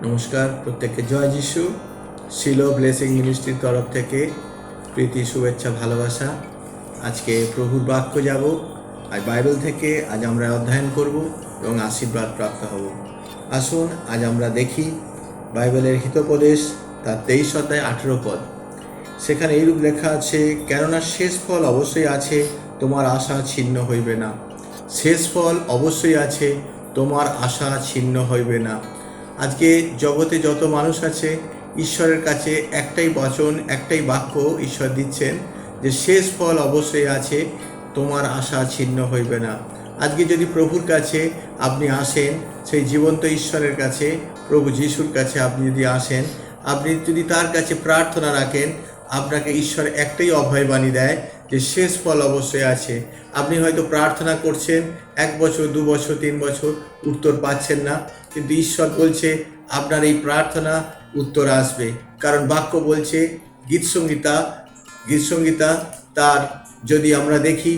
নমস্কার, প্রত্যেককে জয় যিশু। শিলো ব্লেসিং মিনিস্ট্রির তরফ থেকে প্রীতি, শুভেচ্ছা, ভালোবাসা। আজকে প্রভুর বাক্য যাব, আর বাইবেল থেকে আজ আমরা অধ্যয়ন করব এবং আশীর্বাদ প্রাপ্ত হব। আসুন আজ আমরা দেখি বাইবেলের হিতোপদেশ তার 23 অধ্যায় 18 পদ। সেখানে এইরূপ লেখা আছে, কেননা শেষ ফল অবশ্যই আছে, তোমার আশা ছিন্ন হইবে না। শেষ ফল অবশ্যই আছে, তোমার আশা ছিন্ন হইবে না। আজকে জগতে যত মানুষ আছে, ঈশ্বরের কাছে একটাই বচন, একটাই বাক্য ঈশ্বর দিচ্ছেন যে শেষ ফল অবশ্যই আছে, তোমার আশা ছিন্ন হইবে না। আজকে যদি প্রভুর কাছে আপনি আসেন, সেই জীবন্ত ঈশ্বরের কাছে, প্রভু যিশুর কাছে আপনি যদি আসেন, আপনি যদি তার কাছে প্রার্থনা রাখেন, আপনাকে ঈশ্বর একটাই অভয়বাণী দেয় যে শেষ ফল অবশ্যই আছে। আপনি হয়তো প্রার্থনা করছেন 1 বছর, 2 বছর, 3 বছর, উত্তর পাচ্ছেন না, কিন্তু ঈশ্বর বলছে আপনার এই প্রার্থনা উত্তর আসবে। কারণ বাক্য বলছে, গীতসংহিতা তার যদি আমরা দেখি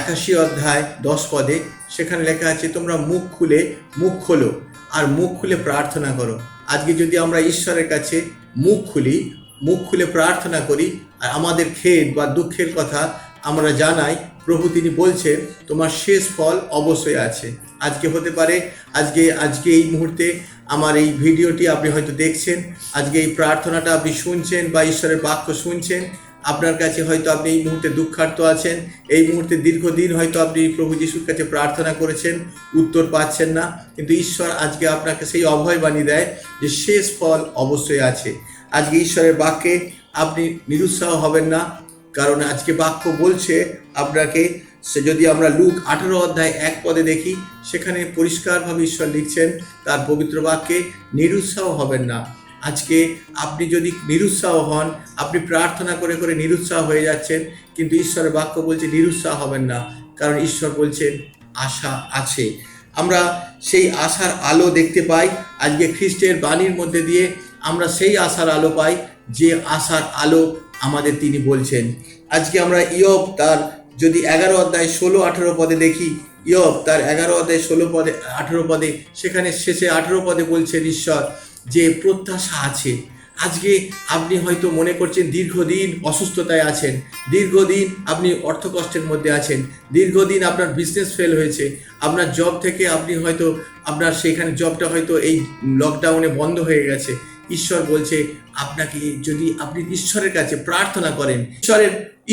81 অধ্যায় 10 পদে, সেখানে লেখা আছে, তোমরা মুখ খোলো আর মুখ খুলে প্রার্থনা করো। আজকে যদি আমরা ঈশ্বরের কাছে মুখ খুলে প্রার্থনা করি আর আমাদের খেদ বা দুঃখের কথা আমরা জানাই, প্রভু তিনি বলছেন তোমার শেষ ফল অবশ্যই আছে। আজকে হতে পারে আজকে এই মুহূর্তে আমার এই ভিডিওটি আপনি হয়তো দেখছেন, আজকে এই প্রার্থনাটা আপনি শুনছেন বা ঈশ্বরের বাক্য শুনছেন। আপনার কাছে হয়তো আপনি এই মুহূর্তে দুঃখার্ত আছেন, এই মুহূর্তে দীর্ঘদিন হয়তো আপনি প্রভু যিশুর কাছে প্রার্থনা করেছেন, উত্তর পাচ্ছেন না, কিন্তু ঈশ্বর আজকে আপনাকে সেই অভয়বাণী দেয় যে শেষ ফল অবশ্যই আছে। আজকে ঈশ্বরের বাক্যে আপনি নিরুৎসাহ হবেন না, কারণ আজকে বাক্য বলছে আপনাকে, সে যদি আমরা লুক 18 অধ্যায় 1 পদে দেখি, সেখানে পরিষ্কারভাবে ঈশ্বর লিখছেন তার পবিত্র বাক্যে, নিরুৎসাহ হবেন না। আজকে আপনি যদি নিরুৎসাহ হন, আপনি প্রার্থনা করে করে নিরুৎসাহ হয়ে যাচ্ছেন, কিন্তু ঈশ্বরের বাক্য বলছে নিরুৎসাহ হবেন না, কারণ ঈশ্বর বলছেন আশা আছে। আমরা সেই আশার আলো দেখতে পাই আজকে খ্রিস্টের বাণীর মধ্যে দিয়ে, আমরা সেই আশার আলো পাই যে আশার আলো আমাদের তিনি বলছেন। আজকে আমরা ইয়োব তার যদি 11 অধ্যায় 16-18 পদে দেখি, ইয়োব তার 11 অধ্যায় 18 পদে, সেখানে শেষে 18 পদে বলছেন ঈশ্বর যে প্রত্যাশা আছে। আজকে আপনি হয়তো মনে করছেন দীর্ঘদিন অসুস্থতায় আছেন, দীর্ঘদিন আপনি অর্থকষ্টের মধ্যে আছেন, দীর্ঘদিন আপনার বিজনেস ফেল হয়েছে, আপনার জব থেকে আপনি হয়তো আপনার সেখানে জবটা হয়তো এই লকডাউনে বন্ধ হয়ে গেছে। ঈশ্বর বলছে আপনাকে, যদি আপনি ঈশ্বরের কাছে প্রার্থনা করেন,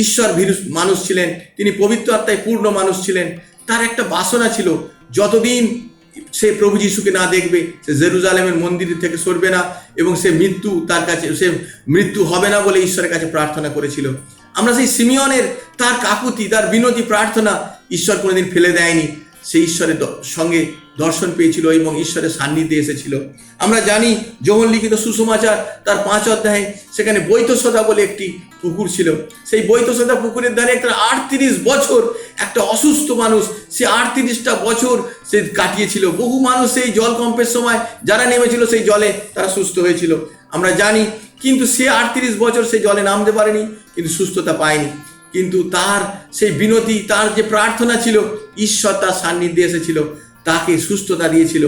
ঈশ্বর ভীরু মানুষ ছিলেন, তিনি পবিত্র আত্মায় পূর্ণ মানুষ ছিলেন। তার একটা বাসনা ছিল, যতদিন সে প্রভু যিশুকে না দেখবে সে জেরুজালেমের মন্দির থেকে সরবে না, এবং সে মৃত্যু হবে না বলে ঈশ্বরের কাছে প্রার্থনা করেছিল। আমরা সেই সিমিয়নের তার কাকুতি, তার বিনতি প্রার্থনা ঈশ্বর কোনোদিন ফেলে দেয়নি। সে ঈশ্বরের সঙ্গে দর্শন পেয়েছিল এবং ঈশ্বরের সান্নিধ্যে এসেছিল। আমরা জানি যোহন লিখিত সুসমাচার তার 5 অধ্যায়ে, সেখানে বৈতসদা বলে একটি পুকুর ছিল। সেই বৈতসদা পুকুরের ধারে একটা 38 বছর একটা অসুস্থ মানুষ, সে 38টা বছর সে কাটিয়েছিল। বহু মানুষ সেই জলকম্পের সময় যারা নেমেছিল সেই জলে তারা সুস্থ হয়েছিল, আমরা জানি। কিন্তু সে 38 বছর সেই জলে নামতে পারেনি, কিন্তু সুস্থতা পায়নি। কিন্তু তার সেই বিনতি, তার যে প্রার্থনা ছিল, ঈশ্বর তার সান্নিধ্যে এসেছিল, তাকে সুস্থতা দিয়েছিল,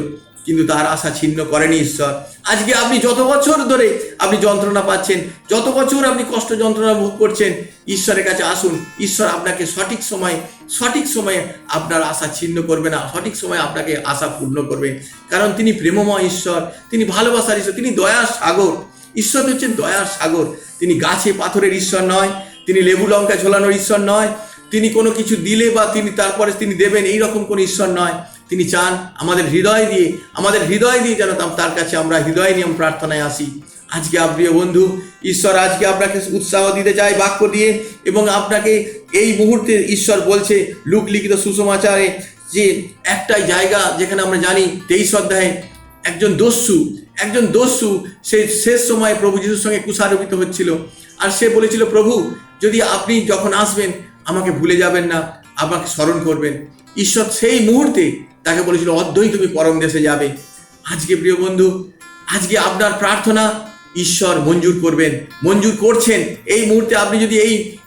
কিন্তু তার আশা ছিন্ন করেনি ঈশ্বর। আজকে আপনি যত বছর ধরে আপনি যন্ত্রণা পাচ্ছেন, যত বছর আপনি কষ্ট যন্ত্রণা ভোগ করছেন, ঈশ্বরের কাছে আসুন। ঈশ্বর আপনাকে সঠিক সময়ে আপনার আশা ছিন্ন করবে না, সঠিক সময়ে আপনাকে আশা পূর্ণ করবে। কারণ তিনি প্রেমময় ঈশ্বর, তিনি ভালোবাসার ঈশ্বর, তিনি দয়ার সাগর। ঈশ্বর হচ্ছেন দয়ার সাগর। তিনি গাছে পাথরের ঈশ্বর নয়, তিনি লেবু লঙ্কা ঝোলানোর ঈশ্বর নয়, তিনি কোনো কিছু দিলে বা তিনি তারপরে তিনি দেবেন এইরকম কোনো ঈশ্বর নয়। তিনি চান আমাদের হৃদয় দিয়ে যেন তার কাছে আমরা হৃদয় নিয়ে প্রার্থনায় আসি। আজকে প্রিয় বন্ধু, ঈশ্বর আজকে আপনাকে উৎসাহ দিতে চায় বাক্য দিয়ে, এবং আপনাকে এই মুহূর্তে ঈশ্বর বলছে লুক লিখিত সুসমাচারে যে একটাই জায়গা যেখানে আমরা জানি 23 অধ্যায়ে একজন দস্যু সে শেষ সময়ে প্রভু যিশুর সঙ্গে কুশারোপিত হচ্ছিল, আর সে বলেছিল, প্রভু যদি আপনি যখন আসবেন আমাকে ভুলে যাবেন না, আমাকে স্মরণ করবেন। ঈশ্বর সেই মুহূর্তে তাকে বলেছিল, অদ্যই তুমি পরম দেশে যাবে। আজকে প্রিয় বন্ধু, আজকে আপনার প্রার্থনা ঈশ্বর মঞ্জুর করবেন, মঞ্জুর করছেন। এই মুহূর্তে আপনি যদি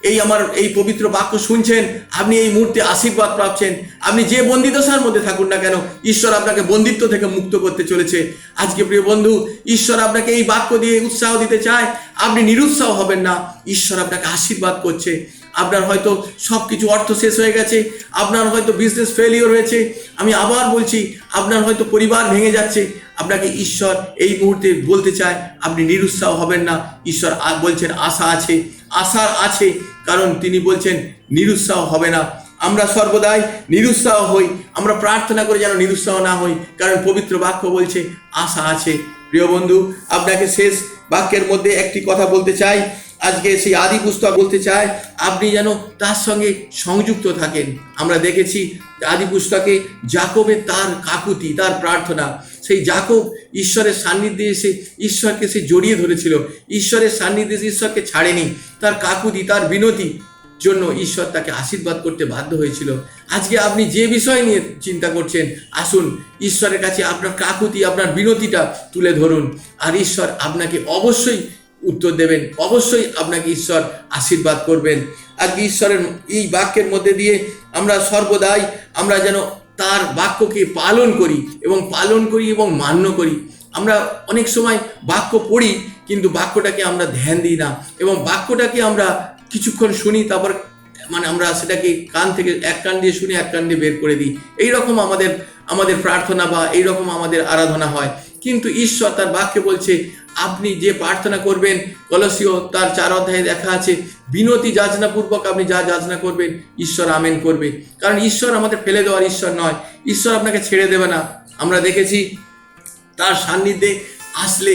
এই আমার এই পবিত্র বাক্য শুনছেন, আপনি এই মুহূর্তে আশীর্বাদ পাচ্ছেন। আপনি যে বন্দিদশার মধ্যে থাকুন না কেন, ঈশ্বর আপনাকে বন্দিত্ব থেকে মুক্ত করতে চলেছে। আজকে প্রিয় বন্ধু, ঈশ্বর আপনাকে এই বাক্য দিয়ে উৎসাহ দিতে চায়। আপনি নিরুৎসাহ হবেন না, ঈশ্বর আপনাকে আশীর্বাদ করছে। আপনার হয়তো সব কিছু অর্থ শেষ হয়ে গেছে, আপনার হয়তো বিজনেস ফেলিওর হয়েছে, আমি আবার বলছি, আপনার হয়তো পরিবার ভেঙে যাচ্ছে। আপনাকে ঈশ্বর এই মুহূর্তে বলতে চায় আপনি নিরুৎসাহ হবেন না। ঈশ্বর বলছেন আশা আছে, আশা আছে, কারণ তিনি বলছেন নিরুৎসাহ হবে না। আমরা সর্বদাই নিরুৎসাহ হই, আমরা প্রার্থনা করে যেন নিরুৎসাহ না হই, কারণ পবিত্র বাক্য বলছে আশা আছে। প্রিয় বন্ধু, আপনাকে শেষ বাক্যের মধ্যে একটি কথা বলতে চাই। আজকে সেই আদি পুস্তক বলতে চায় আপনি যেন তার সঙ্গে সংযুক্ত থাকেন। আমরা দেখেছি আদি পুস্তকে যাকবের তার কাকুতি, তার প্রার্থনা, সেই যাকব ঈশ্বরের সান্নিধ্যে এসে ঈশ্বরকে সে জড়িয়ে ধরেছিল, ঈশ্বরের সান্নিধ্যে এসে ঈশ্বরকে ছাড়েনি। তার কাকুতি, তার বিনতি জন্য ঈশ্বর তাকে আশীর্বাদ করতে বাধ্য হয়েছিল। আজকে আপনি যে বিষয় নিয়ে চিন্তা করছেন, আসুন ঈশ্বরের কাছে আপনার কাকুতি, আপনার বিনতিটা তুলে ধরুন, আর ঈশ্বর আপনাকে অবশ্যই উত্তর দেবেন, অবশ্যই আপনাকে ঈশ্বর আশীর্বাদ করবেন। আজকে ঈশ্বরের এই বাক্যের মধ্যে দিয়ে আমরা সর্বদাই আমরা যেন তার বাক্যকে পালন করি এবং মান্য করি। আমরা অনেক সময় বাক্য পড়ি, কিন্তু বাক্যটাকে আমরা ধ্যান দিই না, এবং বাক্যটাকে আমরা কিছুক্ষণ শুনি, তারপর আমরা সেটাকে কান থেকে এক কান দিয়ে শুনে এক কান দিয়ে বের করে দিই। এইরকম আমাদের প্রার্থনা বা এইরকম আমাদের আরাধনা হয়। কিন্তু ঈশ্বর তার বাক্যে বলছে আপনি যে প্রার্থনা করবেন, কলসীয় তার 4 অধ্যায়ে দেখা আছে, বিনতি যাচনাপূর্বক আপনি যা যাচনা করবেন ঈশ্বর আমেন করবে। কারণ ঈশ্বর আমাদের ফেলে দেওয়ার ঈশ্বর নয়, ঈশ্বর আপনাকে ছেড়ে দেবে না। আমরা দেখেছি তার সান্নিধ্যে আসলে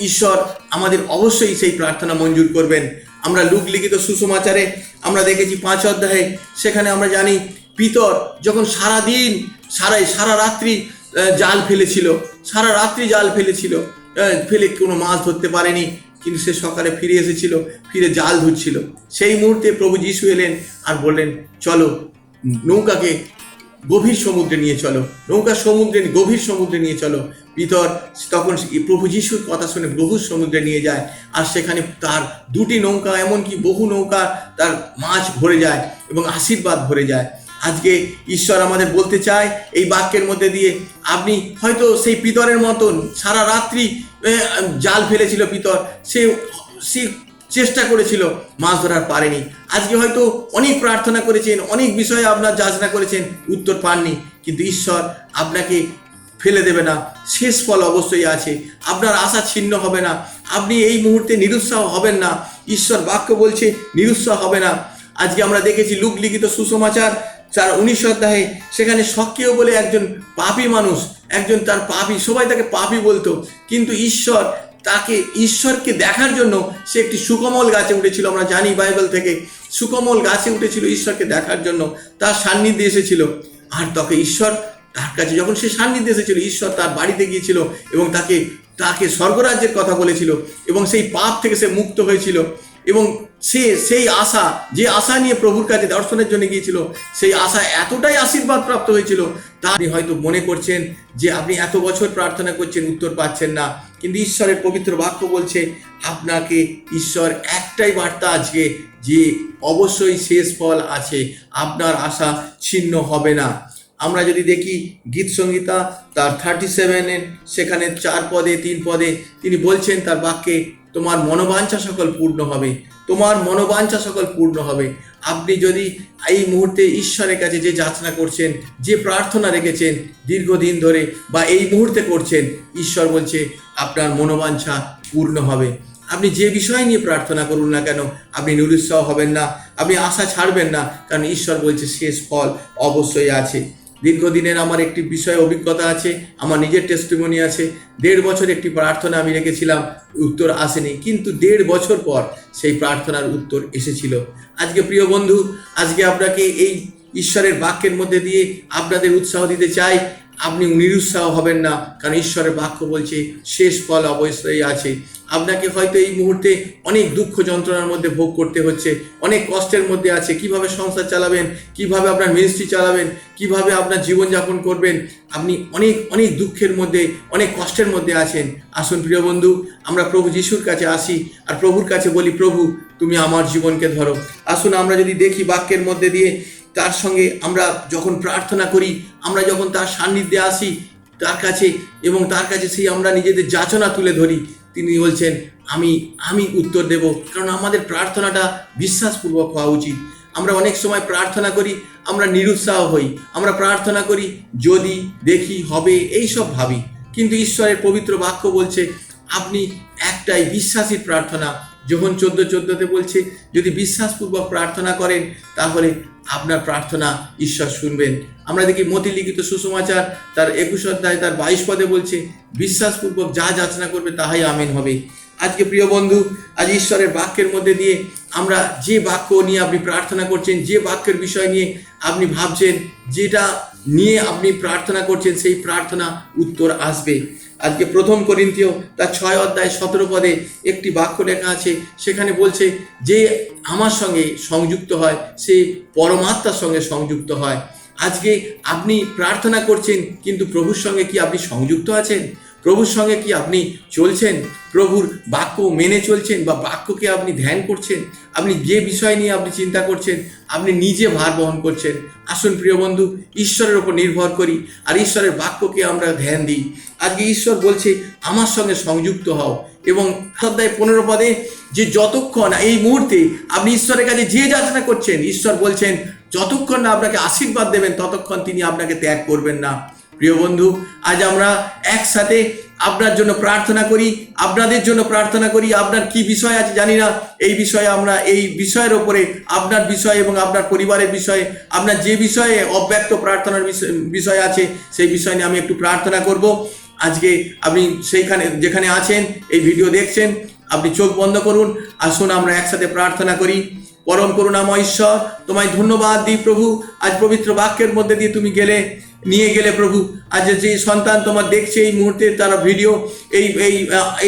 ঈশ্বর আমাদের অবশ্যই সেই প্রার্থনা মঞ্জুর করবেন। আমরা লুক লিখিত সুসমাচারে আমরা দেখেছি 5 অধ্যায়ে, সেখানে আমরা জানি পিতর যখন সারা রাত্রি জাল ফেলেছিল, ফেলে কোনো মাছ ধরতে পারেনি, কিন্তু সে সকালে ফিরে এসেছিল, ফিরে জাল ধরছিল। সেই মুহূর্তে প্রভু যিশু এলেন আর বললেন চলো নৌকাকে গভীর সমুদ্রে নিয়ে চলো, গভীর সমুদ্রে নিয়ে চলো। পিতর তখন প্রভু যিশুর কথা শুনে গভীর সমুদ্রে নিয়ে যায়, আর সেখানে তার 2টি নৌকা, এমনকি বহু নৌকা তার মাছ ভরে যায় এবং আশীর্বাদ ভরে যায়। আজকে ঈশ্বর আমাদের বলতে চায় এই বাক্যের মধ্যে দিয়ে, আপনি হয়তো সেই পিতরের মতন সারা রাত্রি জাল ফেলেছিল পিতর, সে চেষ্টা করেছিল, মাছ ধরার পারেনি। আজকে হয়তো অনেক প্রার্থনা করেছেন, অনেক বিষয়ে আপনার যাচনা করেছেন, উত্তর পাননি, কিন্তু ঈশ্বর আপনাকে ফেলে দেবে না, শেষ ফল অবশ্যই আছে। আপনার আশা ছিন্ন হবে না, আপনি এই মুহূর্তে নিরুৎসাহ হবেন না। ঈশ্বর বাক্য বলছে নিরুৎসাহ হবে না। আজকে আমরা দেখেছি লুক লিখিত সুসমাচার 19 অধ্যায়ে, সেখানে সক্রিয় বলে একজন পাপী মানুষ, একজন তার পাপী, সবাই তাকে পাপী বলতো, কিন্তু ঈশ্বরকে দেখার জন্য সে একটি সুকমল গাছে উঠেছিল। আমরা জানি বাইবেল থেকে, সুকমল গাছে উঠেছিল ঈশ্বরকে দেখার জন্য, তার সান্নিধ্যে এসেছিল। আর তখন ঈশ্বর তার কাছে যখন সে সান্নিধ্যে এসেছিল, ঈশ্বর তার বাড়িতে গিয়েছিল এবং তাকে স্বর্গরাজ্যের কথা বলেছিল, এবং সেই পাপ থেকে সে মুক্ত হয়েছিল। এবং সেই আশা, যে আশা নিয়ে প্রভুর কাছে দর্শনের জন্য গিয়েছিল, সেই আশা এতটাই আশীর্বাদ প্রাপ্ত হয়েছিল। তা আপনি হয়তো মনে করছেন যে আপনি এত বছর প্রার্থনা করছেন, উত্তর পাচ্ছেন না, কিন্তু ঈশ্বরের পবিত্র বাক্য বলছে আপনাকে ঈশ্বর একটাই বার্তা আজকে, যে অবশ্যই শেষ ফল আছে, আপনার আশা ছিন্ন হবে না। আমরা যদি দেখি গীত সংহিতা তার 37 সেখানে 4 পদে 3 পদে তিনি বলছেন তার বাক্যে, তোমার মনোবাঞ্ছা সকল পূর্ণ হবে, তোমার মনোবাঞ্ছা সকল পূর্ণ হবে। আপনি যদি এই মুহূর্তে ঈশ্বরের কাছে যে যাচনা করছেন, যে প্রার্থনা রেখেছেন দীর্ঘদিন ধরে বা এই মুহূর্তে করছেন, ঈশ্বর বলছে আপনার মনোবাঞ্ছা পূর্ণ হবে। আপনি যে বিষয় নিয়ে প্রার্থনা করুন না কেন, আপনি নিরুৎসাহ হবেন না, আপনি আশা ছাড়বেন না, কারণ ঈশ্বর বলছে শেষ ফল অবশ্যই আছে। দীর্ঘদিনের আমার একটি বিষয়ে অভিজ্ঞতা আছে, আমার নিজের টেস্টিমনি আছে। 1.5 বছর একটি প্রার্থনা আমি রেখেছিলাম, উত্তর আসেনি, কিন্তু 1.5 বছর পর সেই প্রার্থনার উত্তর এসেছিল। আজকে প্রিয় বন্ধু, আজকে আপনাকে এই ঈশ্বরের বাক্যের মধ্যে দিয়ে আপনাদের উৎসাহ দিতে চাই, আপনি নিরুৎসাহ হবেন না, কারণ ঈশ্বরের বাক্য বলছে শেষ ফল অবশ্যই আছে। আপনাকে হয়তো এই মুহূর্তে অনেক দুঃখ যন্ত্রণার মধ্যে ভোগ করতে হচ্ছে, অনেক কষ্টের মধ্যে আছে, কিভাবে সংসার চালাবেন, কিভাবে আপনার মিনিস্ট্রি চালাবেন, কিভাবে আপনার জীবনযাপন করবেন। আপনি অনেক অনেক দুঃখের মধ্যে, অনেক কষ্টের মধ্যে আছেন। আসুন প্রিয় বন্ধু, আমরা প্রভু যিশুর কাছে আসি আর প্রভুর কাছে বলি, প্রভু তুমি আমার জীবনকে ধরো। আসুন আমরা যদি দেখি বাক্যের মধ্যে দিয়ে, তার সঙ্গে আমরা যখন প্রার্থনা করি, আমরা যখন তার সান্নিধ্যে আসি তার কাছে, এবং তার কাছে সেই আমরা নিজেদের যাচনা তুলে ধরি, তিনি বলছেন আমি উত্তর দেব। কারণ আমাদের প্রার্থনাটা বিশ্বাসপূর্বক হওয়া উচিত। আমরা অনেক সময় প্রার্থনা করি, আমরা নিরুৎসাহ হই, আমরা প্রার্থনা করি যদি, দেখি, হবে, এই সব ভাবি। কিন্তু ঈশ্বরের পবিত্র বাক্য বলছে আপনি একটাই বিশ্বাসী প্রার্থনা, যখন 14:14 বলছে যদি বিশ্বাসপূর্বক প্রার্থনা করেন তাহলে আপনার প্রার্থনা ঈশ্বর শুনবেন। আমরা দেখি মতি লিখিত সুসমাচার তার 21 অধ্যায় তার 22 পদে বলছে বিশ্বাসপূর্বক যা যাচনা করবে তাহাই আমেন হবে। আজকে প্রিয় বন্ধু, আজ ঈশ্বরের বাক্যের মধ্যে দিয়ে আমরা যে বাক্য নিয়ে আপনি প্রার্থনা করছেন, যে বাক্যের বিষয় নিয়ে আপনি ভাবছেন, যেটা নিয়ে আপনি প্রার্থনা করছেন, সেই প্রার্থনা উত্তর আসবে। আজকে 1 করিন্থীয় তার 6 অধ্যায় 17 পদে একটি বাক্য লেখা আছে, সেখানে বলছে যে আমার সঙ্গে সংযুক্ত হয় সে পরমাত্মার সঙ্গে সংযুক্ত হয়। আজকে আপনি প্রার্থনা করছেন, কিন্তু প্রভুর সঙ্গে কি আপনি সংযুক্ত আছেন? প্রভুর সঙ্গে কি আপনি চলছেন? প্রভুর বাক্য মেনে চলছেন, বা বাক্যকে আপনি ধ্যান করছেন? আপনি যে বিষয় নিয়ে আপনি চিন্তা করছেন, আপনি নিজে ভার বহন করছেন? আসুন প্রিয় বন্ধু, ঈশ্বরের উপর নির্ভর করি আর ঈশ্বরের বাক্যকে আমরা ধ্যান দিই। আজকে ঈশ্বর বলছে আমার সঙ্গে সংযুক্ত হও, এবং অধ্যায় 15 পদে যে যতক্ষণ এই মুহূর্তে আপনি ঈশ্বরের কাছে যে যাচনা করছেন, ঈশ্বর বলছেন যতক্ষণ না আপনাকে আশীর্বাদ দেবেন ততক্ষণ তিনি আপনাকে ত্যাগ করবেন না। প্রিয় বন্ধু, আজ আমরা একসাথে আপনার জন্য প্রার্থনা করি, আপনাদের জন্য প্রার্থনা করি। আপনার কি বিষয় আছে জানি না, এই বিষয়ে আমরা এই বিষয়ের ওপরে, আপনার বিষয় এবং আপনার পরিবারের বিষয়ে, আপনার যে বিষয়ে অব্যক্ত প্রার্থনার বিষয় আছে, সেই বিষয় নিয়ে আমি একটু প্রার্থনা করব। আজকে আপনি সেইখানে যেখানে আছেন, এই ভিডিও দেখছেন, আপনি চোখ বন্ধ করুন। আসুন আমরা একসাথে প্রার্থনা করি। পরম করুণাময় ঈশ্বর, তোমায় ধন্যবাদ দিই প্রভু, আজ পবিত্র বাক্যের মধ্যে দিয়ে তুমি নিয়ে গেলে প্রভু। আজ যে সন্তান তোমার দেখছে এই মুহূর্তে তারা ভিডিও,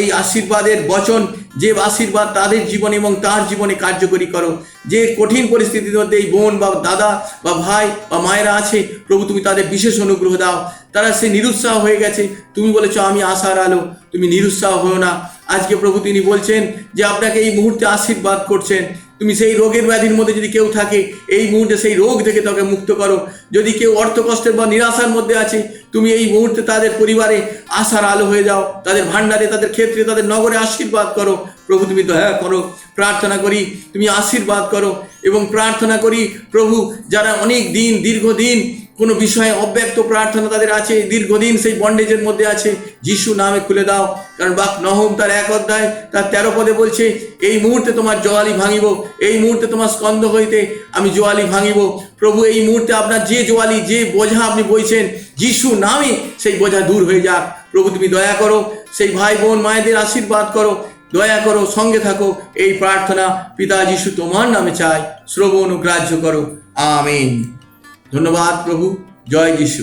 এই আশীর্বাদের বচন, যে আশীর্বাদ তাদের জীবনে এবং তার জীবনে কার্যকরী করো। যে কঠিন পরিস্থিতির মধ্যে এই বোন বা দাদা বা ভাই বা মায়েরা আছে প্রভু, তুমি তাদের বিশেষ অনুগ্রহ দাও। তারা সে নিরুৎসাহ হয়ে গেছে, তুমি বলেছো আমি আশার আলো, তুমি নিরুৎসাহ হও না। আজকে প্রভু তিনি বলছেন যে আপনাকে এই মুহূর্তে আশীর্বাদ করছেন। তুমি সেই রোগের ব্যাধির মধ্যে যদি কেউ থাকে, এই মুহূর্তে সেই রোগ থেকে তাকে মুক্ত করো। যদি কেউ অর্থকষ্টের বা নিরাশার মধ্যে আছে, তুমি এই মুহূর্তে তাদের পরিবারে আশার আলো হয়ে যাও, তাদের ভান্ডারে, তাদের ক্ষেত্রে, তাদের নগরে আশীর্বাদ করো। প্রভু তুমি দয়া করো, প্রার্থনা করি তুমি আশীর্বাদ করো। এবং প্রার্থনা করি প্রভু, যারা অনেক দিন, দীর্ঘদিন কোনো বিষয়ে অব্যক্ত প্রার্থনা তাদের আছে, দীর্ঘদিন সেই বন্ডেজের মধ্যে আছে, যিশু নামে খুলে দাও। কারণ নহম তার 1 অধ্যায় তার 13 পদে বলছে এই মুহূর্তে তোমার জোয়ালি ভাঙিব, এই মুহূর্তে তোমার স্কন্ধ হইতে আমি জোয়ালি ভাঙিব। প্রভু এই মুহূর্তে আপনার যে জোয়ালি, যে বোঝা আপনি বইছেন, যিশু নামে সেই বোঝা দূর হয়ে যাক। প্রভু তুমি দয়া করো, সেই ভাই বোন মায়েদের আশীর্বাদ করো, দয়া করো, সঙ্গে থাকো। এই প্রার্থনা পিতা যিশু তোমার নামে চাই, শ্রবণ ও গ্রাহ্য করো। আমিন। ধন্যবাদ প্রভু, জয় যিশু।